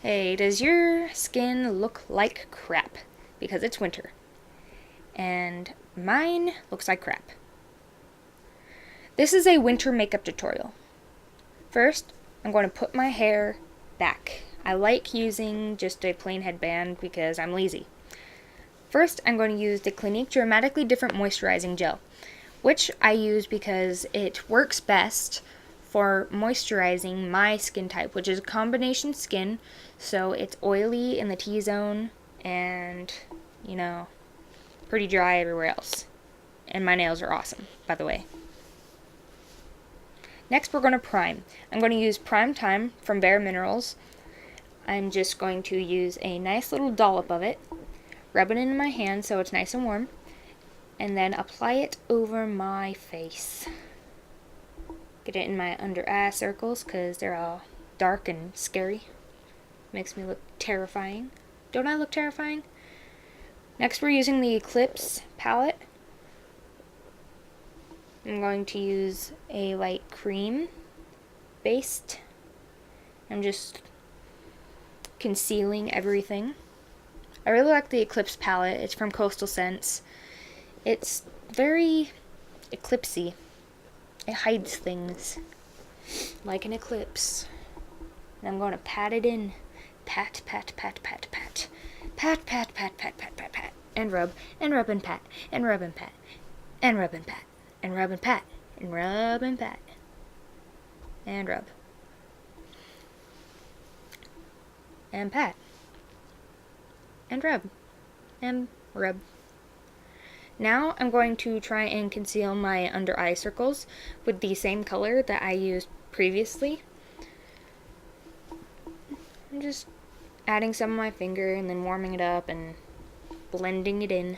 Hey, does your skin look like crap? Because it's winter. And mine looks like crap. This is a winter makeup tutorial. First, I'm going to put my hair back. I like using just a plain headband because I'm lazy. First, I'm going to use the Clinique Dramatically Different Moisturizing Gel, which I use because it works best for moisturizing my skin type, which is a combination skin, so it's oily in the T-zone and, pretty dry everywhere else. And my nails are awesome, by the way. Next, we're going to prime. I'm going to use Prime Time from Bare Minerals. I'm just going to use a nice little dollop of it, rub it into my hand so it's nice and warm, and then apply it over my face. Get it in my under eye circles because they're all dark and scary. Makes me look terrifying. Don't I look terrifying? Next, we're using the Eclipse palette. I'm going to use a light cream based. I'm just concealing everything. I really like the Eclipse palette. It's from Coastal Scents. It's very eclipsey. It hides things like an eclipse. And I'm going to pat it in. Pat, pat, pat, pat, pat. Pat, pat, pat, pat, pat, pat, pat. And rub, and rub and pat, and rub and pat, and rub and pat, and rub and pat, and rub and pat, and rub. And pat. And rub. And rub. Now I'm going to try and conceal my under eye circles with the same color that I used previously. I'm just adding some of my finger and then warming it up and blending it in.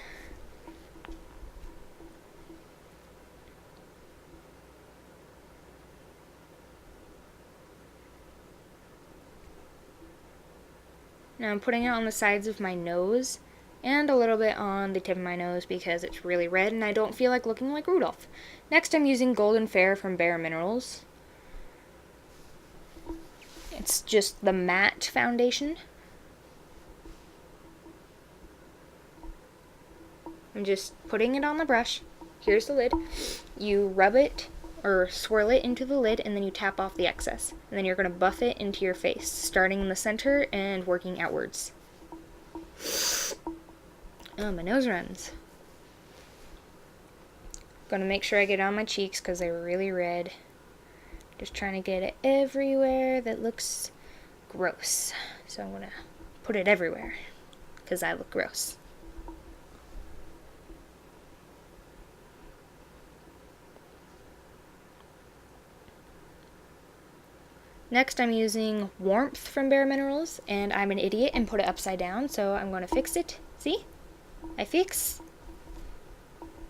Now I'm putting it on the sides of my nose and a little bit on the tip of my nose because it's really red and I don't feel like looking like Rudolph. Next, I'm using Golden Fair from Bare Minerals. It's just the matte foundation. I'm just putting it on the brush. Here's the lid. You rub it or swirl it into the lid and then you tap off the excess. And then you're going to buff it into your face, starting in the center and working outwards. Oh, my nose runs. Gonna make sure I get it on my cheeks because they're really red. Just trying to get it everywhere that looks gross. So I'm gonna put it everywhere because I look gross. Next, I'm using Warmth from Bare Minerals, and I'm an idiot and put it upside down, so I'm going to fix it. See? I fix.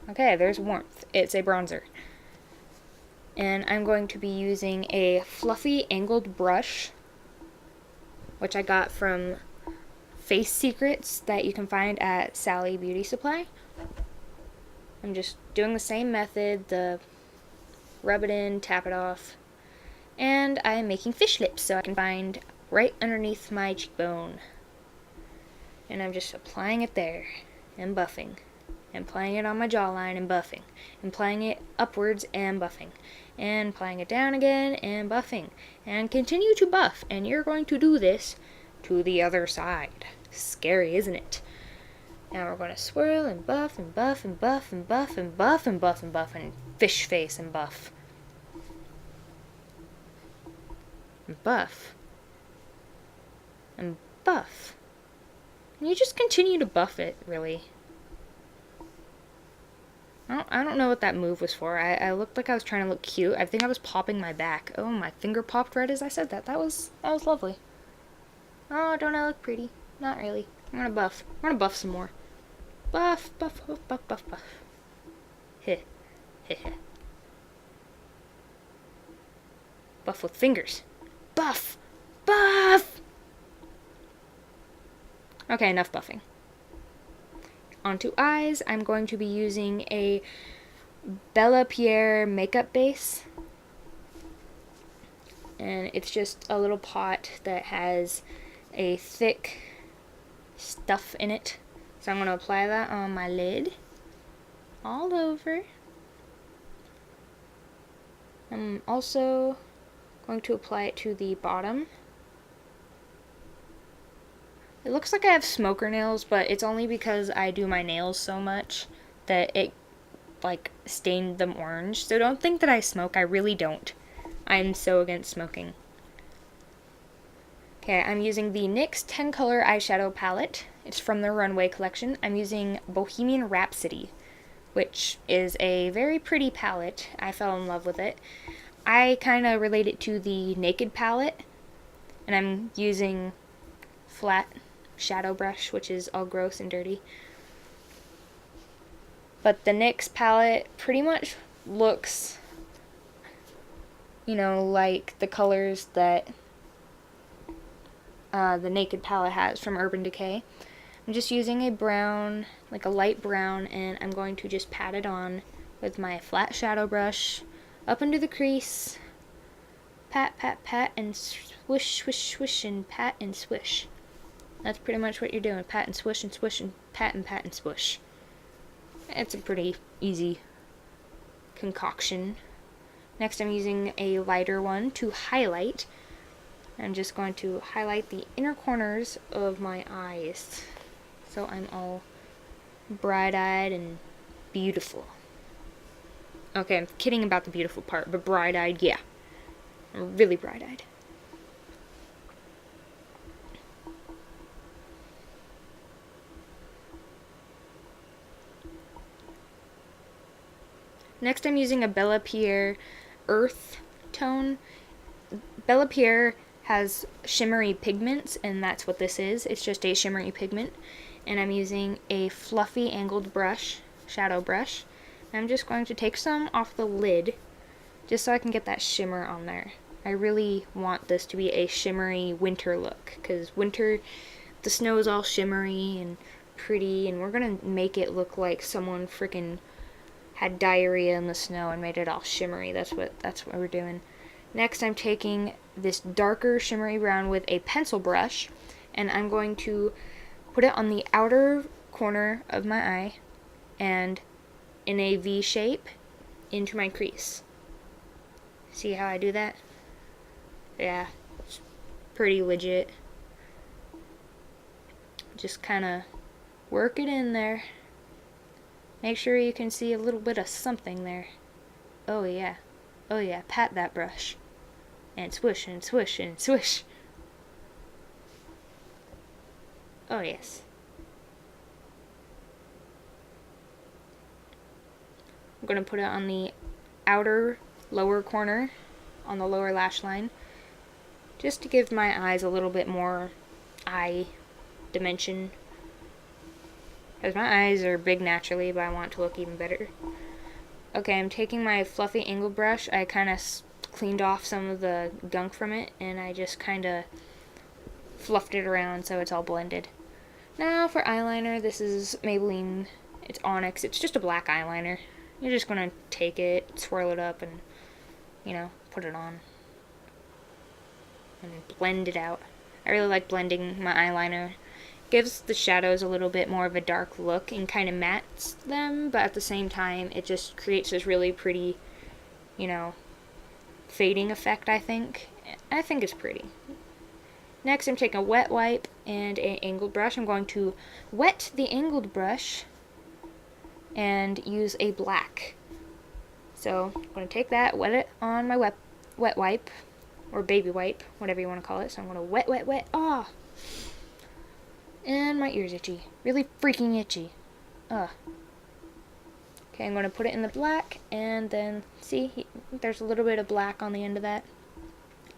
Okay, there's Warmth. It's a bronzer. And I'm going to be using a fluffy angled brush, which I got from Face Secrets that you can find at Sally Beauty Supply. I'm just doing the same method, the rub it in, tap it off. And I'm making fish lips so I can find right underneath my cheekbone. And I'm just applying it there and buffing. And applying it on my jawline and buffing. And applying it upwards and buffing. And applying it down again and buffing. And continue to buff. And you're going to do this to the other side. Scary, isn't it? Now we're going to swirl and buff and buff and buff and buff and buff and buff and buff and fish face and buff. And buff. And buff. And you just continue to buff it, really. I don't know what that move was for. I looked like I was trying to look cute. I think I was popping my back. Oh, my finger popped right as I said that. That was lovely. Oh, don't I look pretty? Not really. I'm gonna buff. I'm gonna buff some more. Buff, buff, buff, buff, buff, buff. Heh. Heh heh. Buff with fingers. Buff! Buff! Okay, enough buffing. Onto eyes, I'm going to be using a Bella Pierre makeup base. And it's just a little pot that has a thick stuff in it. So I'm going to apply that on my lid all over. I'm also going to apply it to the bottom. It looks like I have smoker nails, but it's only because I do my nails so much that it like stained them orange. So don't think that I smoke. I really don't. I'm so against smoking. Okay, I'm using the NYX 10 color eyeshadow palette. It's from the Runway collection. I'm using Bohemian Rhapsody, which is a very pretty palette. I fell in love with it. I kind of relate it to the Naked palette, and I'm using flat shadow brush, which is all gross and dirty. But the NYX palette pretty much looks, you know, like the colors that the Naked palette has from Urban Decay. I'm just using a brown, like a light brown, and I'm going to just pat it on with my flat shadow brush up into the crease. Pat, pat, pat, and swish, swish, swish, and pat and swish. That's pretty much what you're doing. Pat and swish and swish and pat and swish. It's a pretty easy concoction. Next I'm using a lighter one to highlight. I'm just going to highlight the inner corners of my eyes, so I'm all bright-eyed and beautiful. Okay, I'm kidding about the beautiful part, but bright-eyed, yeah. I'm really bright-eyed. Next I'm using a Bella Pierre Earth tone. Bella Pierre has shimmery pigments, and that's what this is. It's just a shimmery pigment. And I'm using a fluffy angled brush, shadow brush. I'm just going to take some off the lid, just so I can get that shimmer on there. I really want this to be a shimmery winter look, because winter, the snow is all shimmery and pretty, and we're gonna make it look like someone freaking had diarrhea in the snow and made it all shimmery. That's what we're doing. Next, I'm taking this darker shimmery brown with a pencil brush, and I'm going to put it on the outer corner of my eye and in a V shape into my crease. See how I do that? Yeah, it's pretty legit. Just kind of work it in there. Make sure you can see a little bit of something there. Oh yeah. Oh yeah, pat that brush. And swish and swish and swish. Oh yes. I'm going to put it on the outer lower corner, on the lower lash line, just to give my eyes a little bit more eye dimension. Because my eyes are big naturally, but I want it to look even better. Okay, I'm taking my fluffy angle brush. I kind of cleaned off some of the gunk from it, and I just kind of fluffed it around so it's all blended. Now for eyeliner, this is Maybelline, it's Onyx. It's just a black eyeliner. You're just going to take it, swirl it up, and, you know, put it on. And blend it out. I really like blending my eyeliner. Gives the shadows a little bit more of a dark look and kind of mattes them, but at the same time it just creates this really pretty, you know, fading effect, I think. I think it's pretty. Next I'm taking a wet wipe and an angled brush. I'm going to wet the angled brush and use a black. So I'm going to take that, wet it on my wet wipe, or baby wipe, whatever you want to call it. So I'm going to wet. Ah! And my ear's itchy. Really freaking itchy. Ugh. Okay, I'm going to put it in the black, and then, see, there's a little bit of black on the end of that.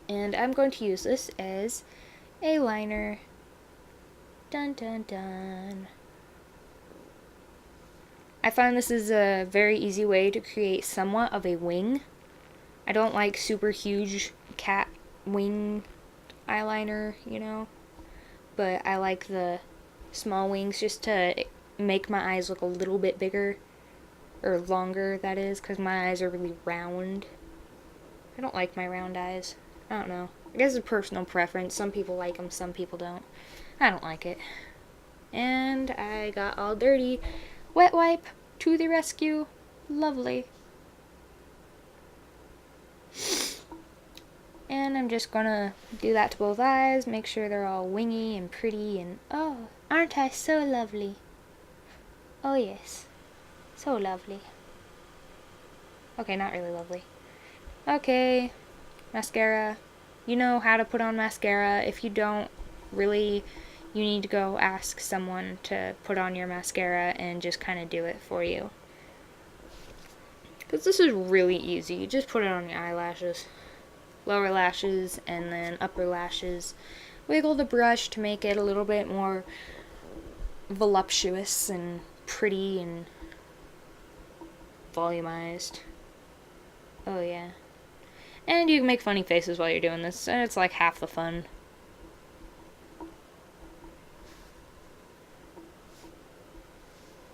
And I'm going to use this as a liner. Dun dun dun. I find this is a very easy way to create somewhat of a wing. I don't like super huge cat wing eyeliner, you know, but I like the small wings just to make my eyes look a little bit bigger, or longer, that is, because my eyes are really round. I don't like my round eyes. I don't know. I guess it's personal preference. Some people like them, some people don't. I don't like it. And I got all dirty. Wet wipe to the rescue. Lovely. And I'm just gonna do that to both eyes, make sure they're all wingy and pretty, and oh, aren't I so lovely? Oh yes, so lovely. Okay, not really lovely. Okay, mascara. You know how to put on mascara. If you don't, really, you need to go ask someone to put on your mascara and just kind of do it for you. Because this is really easy. You just put it on your eyelashes. Lower lashes and then upper lashes. Wiggle the brush to make it a little bit more voluptuous and pretty and volumized. Oh yeah. And you can make funny faces while you're doing this, and it's like half the fun.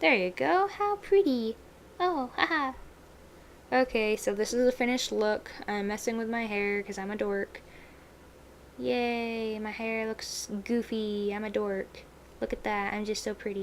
There you go, how pretty. Oh, haha. Okay, so this is the finished look. I'm messing with my hair because I'm a dork. Yay, my hair looks goofy. I'm a dork. Look at that, I'm just so pretty.